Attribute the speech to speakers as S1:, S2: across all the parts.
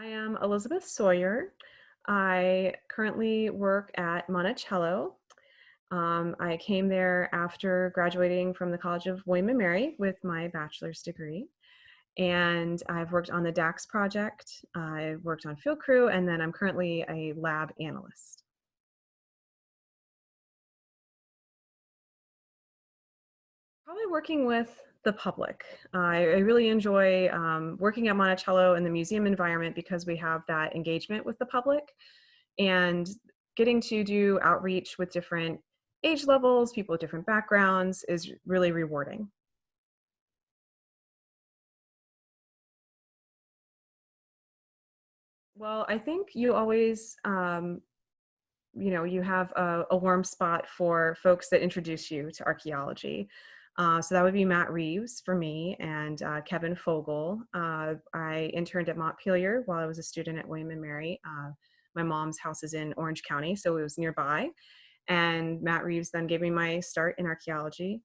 S1: I am Elizabeth Sawyer. I currently work at Monticello. I came there after graduating from the College of William and Mary with my bachelor's degree. And I've worked on the DAX project, I've worked on field crew, and then I'm currently a lab analyst. Probably working with the public. I really enjoy working at Monticello in the museum environment because we have that engagement with the public and getting to do outreach with different age levels, people with different backgrounds is really rewarding. Well, I think you always, you have a warm spot for folks that introduce you to archaeology. So that would be Matt Reeves for me and Kevin Fogel. I interned at Montpelier while I was a student at William and Mary. My mom's house is in Orange County, so it was nearby. And Matt Reeves then gave me my start in archaeology.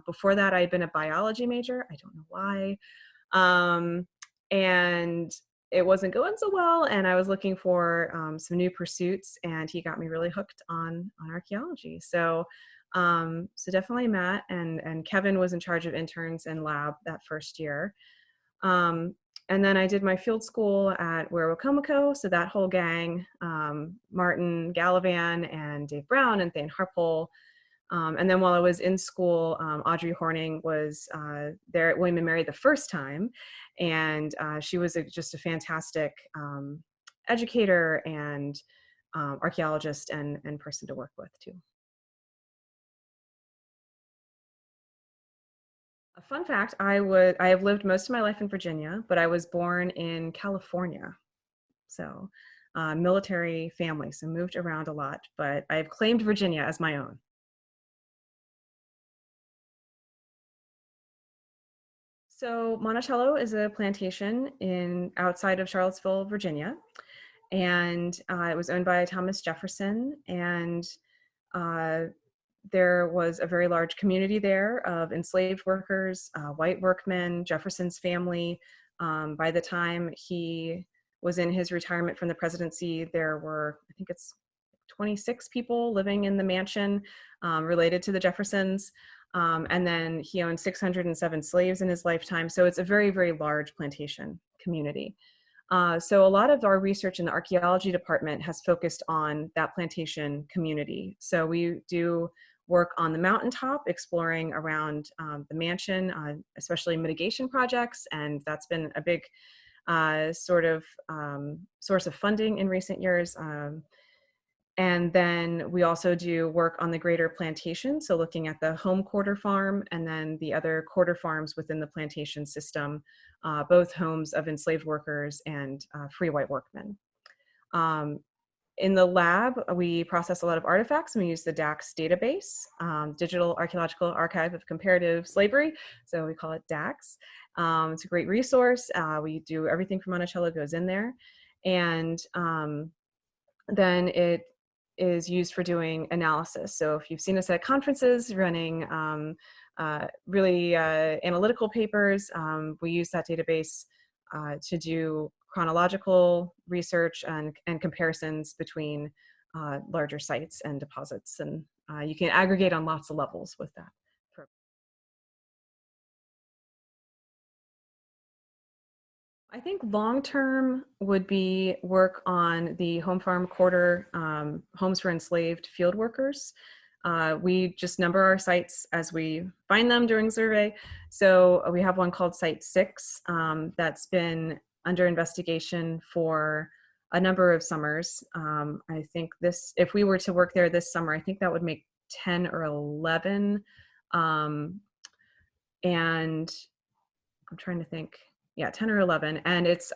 S1: Before that, I had been a biology major. I don't know why. Um, and it wasn't going so well, and I was looking for some new pursuits, and he got me really hooked on archaeology. So definitely Matt, and Kevin was in charge of interns and lab that first year. Um, and then I did my field school at Wero-Comoko, so that whole gang, Martin Gallivan and Dave Brown and Thane Harpole. And then while I was in school, Audrey Horning was there at William and Mary the first time, and she was just a fantastic educator and archaeologist and person to work with too. A fun fact, I have lived most of my life in Virginia, but I was born in California. So military family, so moved around a lot, but I've claimed Virginia as my own. So Monticello is a plantation in outside of Charlottesville, Virginia, and it was owned by Thomas Jefferson, and uh, there was a very large community there of enslaved workers, white workmen, Jefferson's family. By the time he was in his retirement from the presidency, there were, I think it's 26 people living in the mansion related to the Jeffersons. And then he owned 607 slaves in his lifetime. So it's a very, very large plantation community. So a lot of our research in the archaeology department has focused on that plantation community. So we do work on the mountaintop, exploring around the mansion, especially mitigation projects, and that's been a big source of funding in recent years. And then we also do work on the greater plantation, so looking at the home quarter farm and then the other quarter farms within the plantation system, both homes of enslaved workers and free white workmen. Um, in the lab, we process a lot of artifacts, and we use the DAX database, Digital Archaeological Archive of Comparative Slavery, so we call it DAX. It's a great resource. We do everything from Monticello goes in there. And then it is used for doing analysis. So if you've seen us at conferences running really analytical papers, we use that database to do chronological research and comparisons between larger sites and deposits. And you can aggregate on lots of levels with that. I think long-term would be work on the home farm quarter, homes for enslaved field workers. We just number our sites as we find them during survey. So we have one called Site 6 that's been under investigation for a number of summers. I think if we were to work there this summer, I think that would make 10 or 11. And I'm trying to think. Yeah, 10 or 11. And it's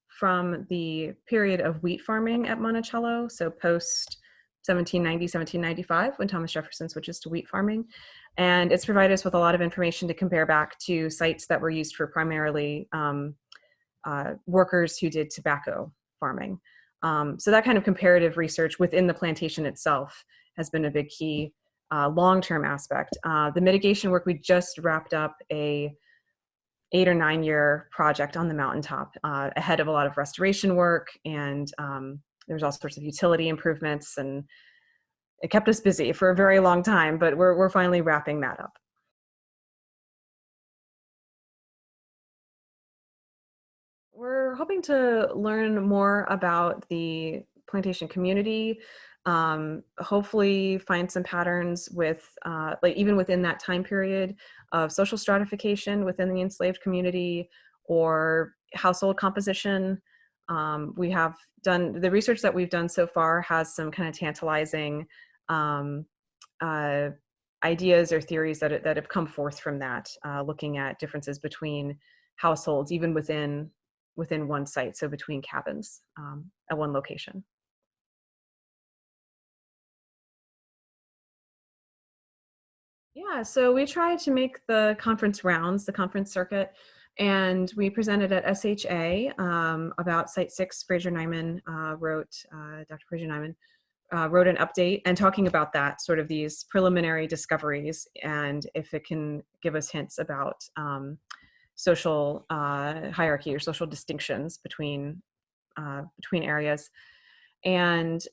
S1: from the period of wheat farming at Monticello, so post 1790, 1795, when Thomas Jefferson switches to wheat farming. And it's provided us with a lot of information to compare back to sites that were used for primarily workers who did tobacco farming. So that kind of comparative research within the plantation itself has been a big key long-term aspect. The mitigation work, we just wrapped up a 8 or 9 year project on the mountaintop, ahead of a lot of restoration work, and there was all sorts of utility improvements, and it kept us busy for a very long time, but we're finally wrapping that up. We're hoping to learn more about the plantation community, hopefully find some patterns with, like even within that time period of social stratification within the enslaved community or household composition. We have done, the research that we've done so far has some kind of tantalizing um, uh, ideas or theories that have come forth from that, looking at differences between households, even within one site, so between cabins at one location. Yeah, so we tried to make the conference rounds, the conference circuit, and we presented at SHA about Site 6. Dr. Fraser Nyman wrote an update and talking about that, sort of these preliminary discoveries, and if it can give us hints about social hierarchy or social distinctions between areas. And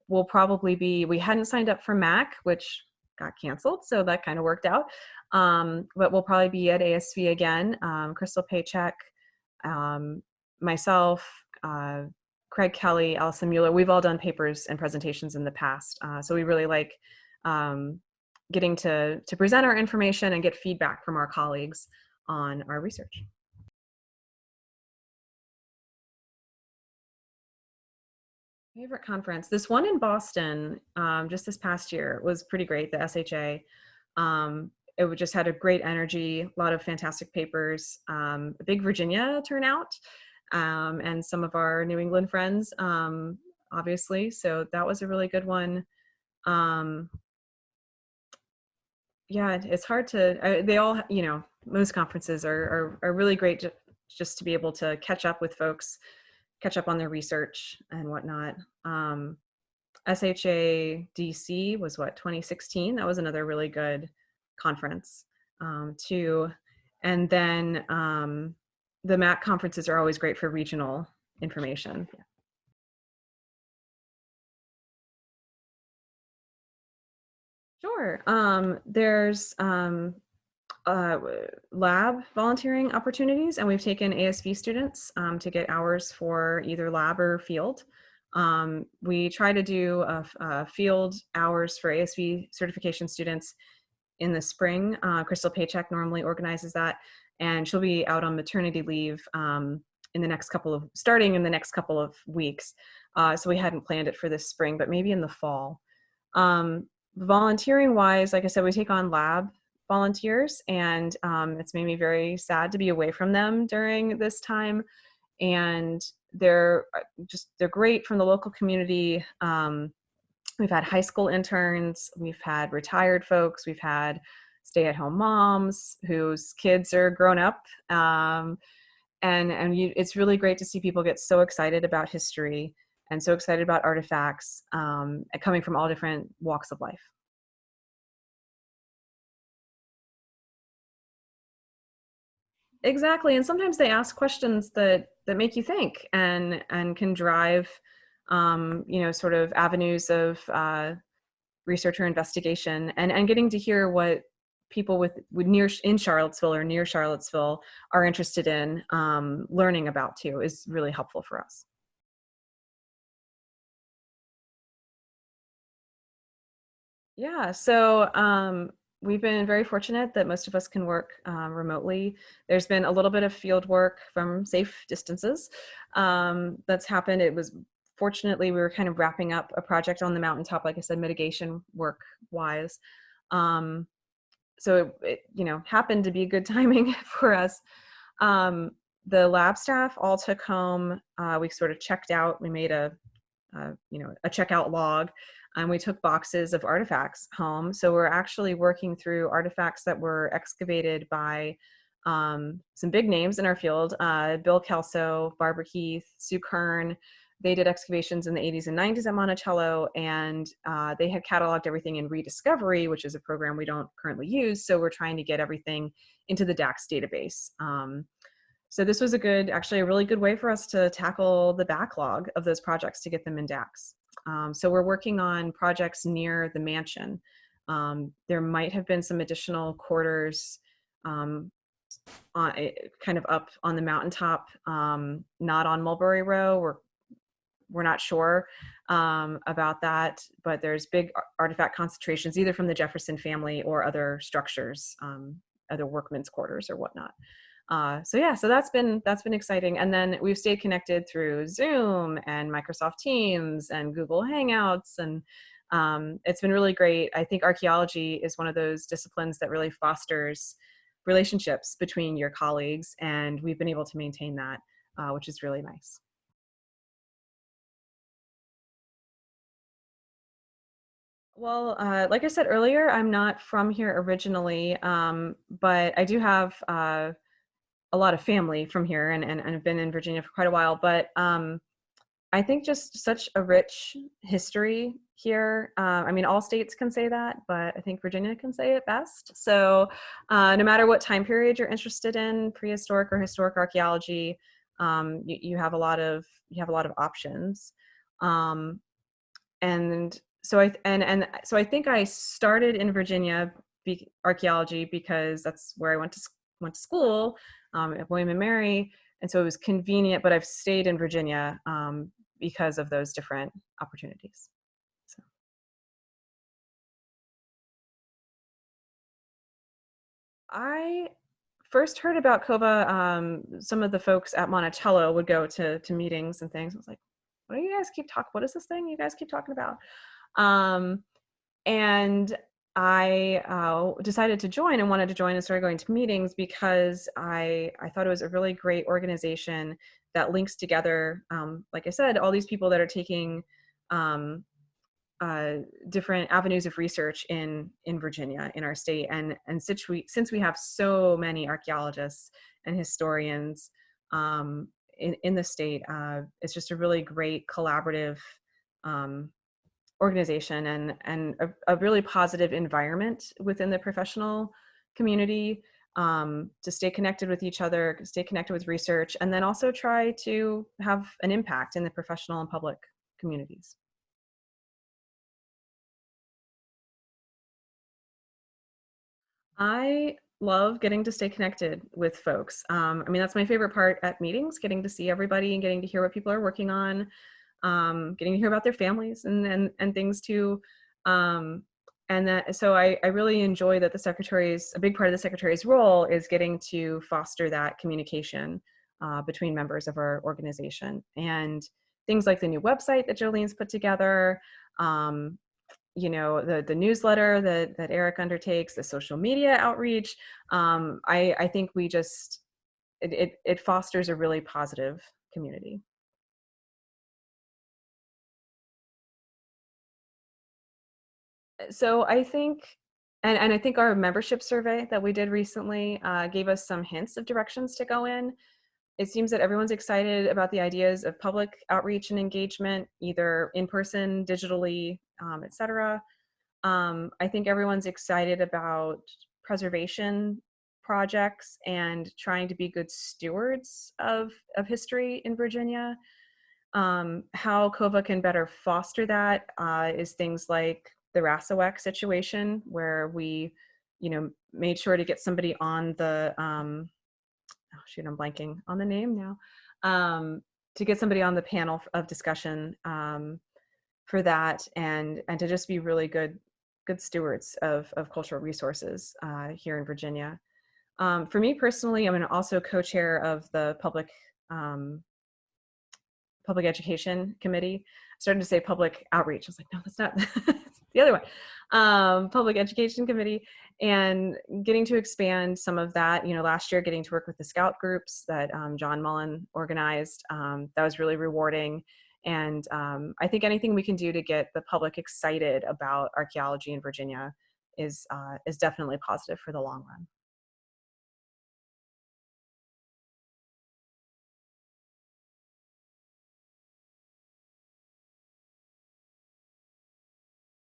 S1: we'll probably be, we hadn't signed up for MAC, which got canceled, so that kind of worked out. But we'll probably be at ASV again. Crystal Paycheck, myself, Craig Kelly, Allison Mueller, we've all done papers and presentations in the past. So we really like getting to present our information and get feedback from our colleagues on our research. Favorite conference? This one in Boston, just this past year, was pretty great, the SHA. It just had a great energy, a lot of fantastic papers, a big Virginia turnout, and some of our New England friends, obviously. So that was a really good one. Yeah, it's hard to, they all, most conferences are really great just to be able to catch up with folks, catch up on their research and whatnot. SHA DC was what, 2016? That was another really good conference too. And then the MAC conferences are always great for regional information. Sure. There's lab volunteering opportunities, and we've taken ASV students to get hours for either lab or field. We try to do field hours for ASV certification students in the spring. Crystal Paycheck normally organizes that, and she'll be out on maternity leave starting in the next couple of weeks. So we hadn't planned it for this spring, but maybe in the fall. Volunteering wise, like I said, we take on lab volunteers, and it's made me very sad to be away from them during this time. And they're great from the local community. We've had high school interns, we've had retired folks, we've had stay-at-home moms whose kids are grown up. It's really great to see people get so excited about history and so excited about artifacts, coming from all different walks of life. Exactly, and sometimes they ask questions that make you think and can drive, sort of avenues of research or investigation, and getting to hear what people with in Charlottesville or near Charlottesville are interested in learning about too is really helpful for us. Yeah, so we've been very fortunate that most of us can work remotely. There's been a little bit of field work from safe distances that's happened. It was, fortunately, we were kind of wrapping up a project on the mountaintop, like I said, mitigation work wise. So it happened to be good timing for us. The lab staff all took home, we sort of checked out, we made a checkout log, and we took boxes of artifacts home. So we're actually working through artifacts that were excavated by some big names in our field, Bill Kelso, Barbara Heath, Sue Kern, they did excavations in the 80s and 90s at Monticello, and they had cataloged everything in Rediscovery, which is a program we don't currently use. So we're trying to get everything into the DAX database. So this was actually a really good way for us to tackle the backlog of those projects to get them in DAX. So we're working on projects near the mansion. There might have been some additional quarters kind of up on the mountaintop, not on Mulberry Row. We're not sure about that, but there's big artifact concentrations either from the Jefferson family or other structures, other workmen's quarters or whatnot. So that's been exciting. And then we've stayed connected through Zoom and Microsoft Teams and Google Hangouts, and it's been really great. I think archaeology is one of those disciplines that really fosters relationships between your colleagues, and we've been able to maintain that, which is really nice. Well, like I said earlier, I'm not from here originally, but I do have a lot of family from here, and I've been in Virginia for quite a while. But I think just such a rich history here. I mean, all states can say that, but I think Virginia can say it best. So no matter what time period you're interested in, prehistoric or historic archaeology, you have a lot of options. And so I think I started in Virginia archaeology because that's where I went to school at William and Mary, and so it was convenient. But I've stayed in Virginia because of those different opportunities. So. I first heard about CoVA. Some of the folks at Monticello would go to meetings and things. I was like, "What do you guys what is this thing you guys keep talking about?" And I decided to join and wanted to join and started going to meetings because I thought it was a really great organization that links together, like I said, all these people that are taking different avenues of research in Virginia, in our state, and since we have so many archaeologists and historians in the state, it's just a really great collaborative organization and a really positive environment within the professional community, to stay connected with each other, stay connected with research, and then also try to have an impact in the professional and public communities. I love getting to stay connected with folks. I mean, that's my favorite part at meetings, getting to see everybody and getting to hear what people are working on, getting to hear about their families and things too. So I really enjoy that a big part of the secretary's role is getting to foster that communication between members of our organization, and things like the new website that Jolene's put together, the newsletter that Eric undertakes, the social media outreach. I think it fosters a really positive community. So I think, and I think our membership survey that we did recently gave us some hints of directions to go in. It seems that everyone's excited about the ideas of public outreach and engagement, either in person, digitally, et cetera. I think everyone's excited about preservation projects and trying to be good stewards of history in Virginia. How CoVA can better foster that is things like the Rassawak situation, where we, made sure to get somebody on the, oh shoot, I'm blanking on the name now, to get somebody on the panel of discussion for that, and to just be really good stewards of cultural resources here in Virginia. For me personally, I'm also co-chair of the public education committee. I started to say public outreach. I was like, no, that's not. It's the other one. Public education committee, and getting to expand some of that. Last year, getting to work with the scout groups that John Mullen organized. That was really rewarding. And I think anything we can do to get the public excited about archaeology in Virginia is definitely positive for the long run.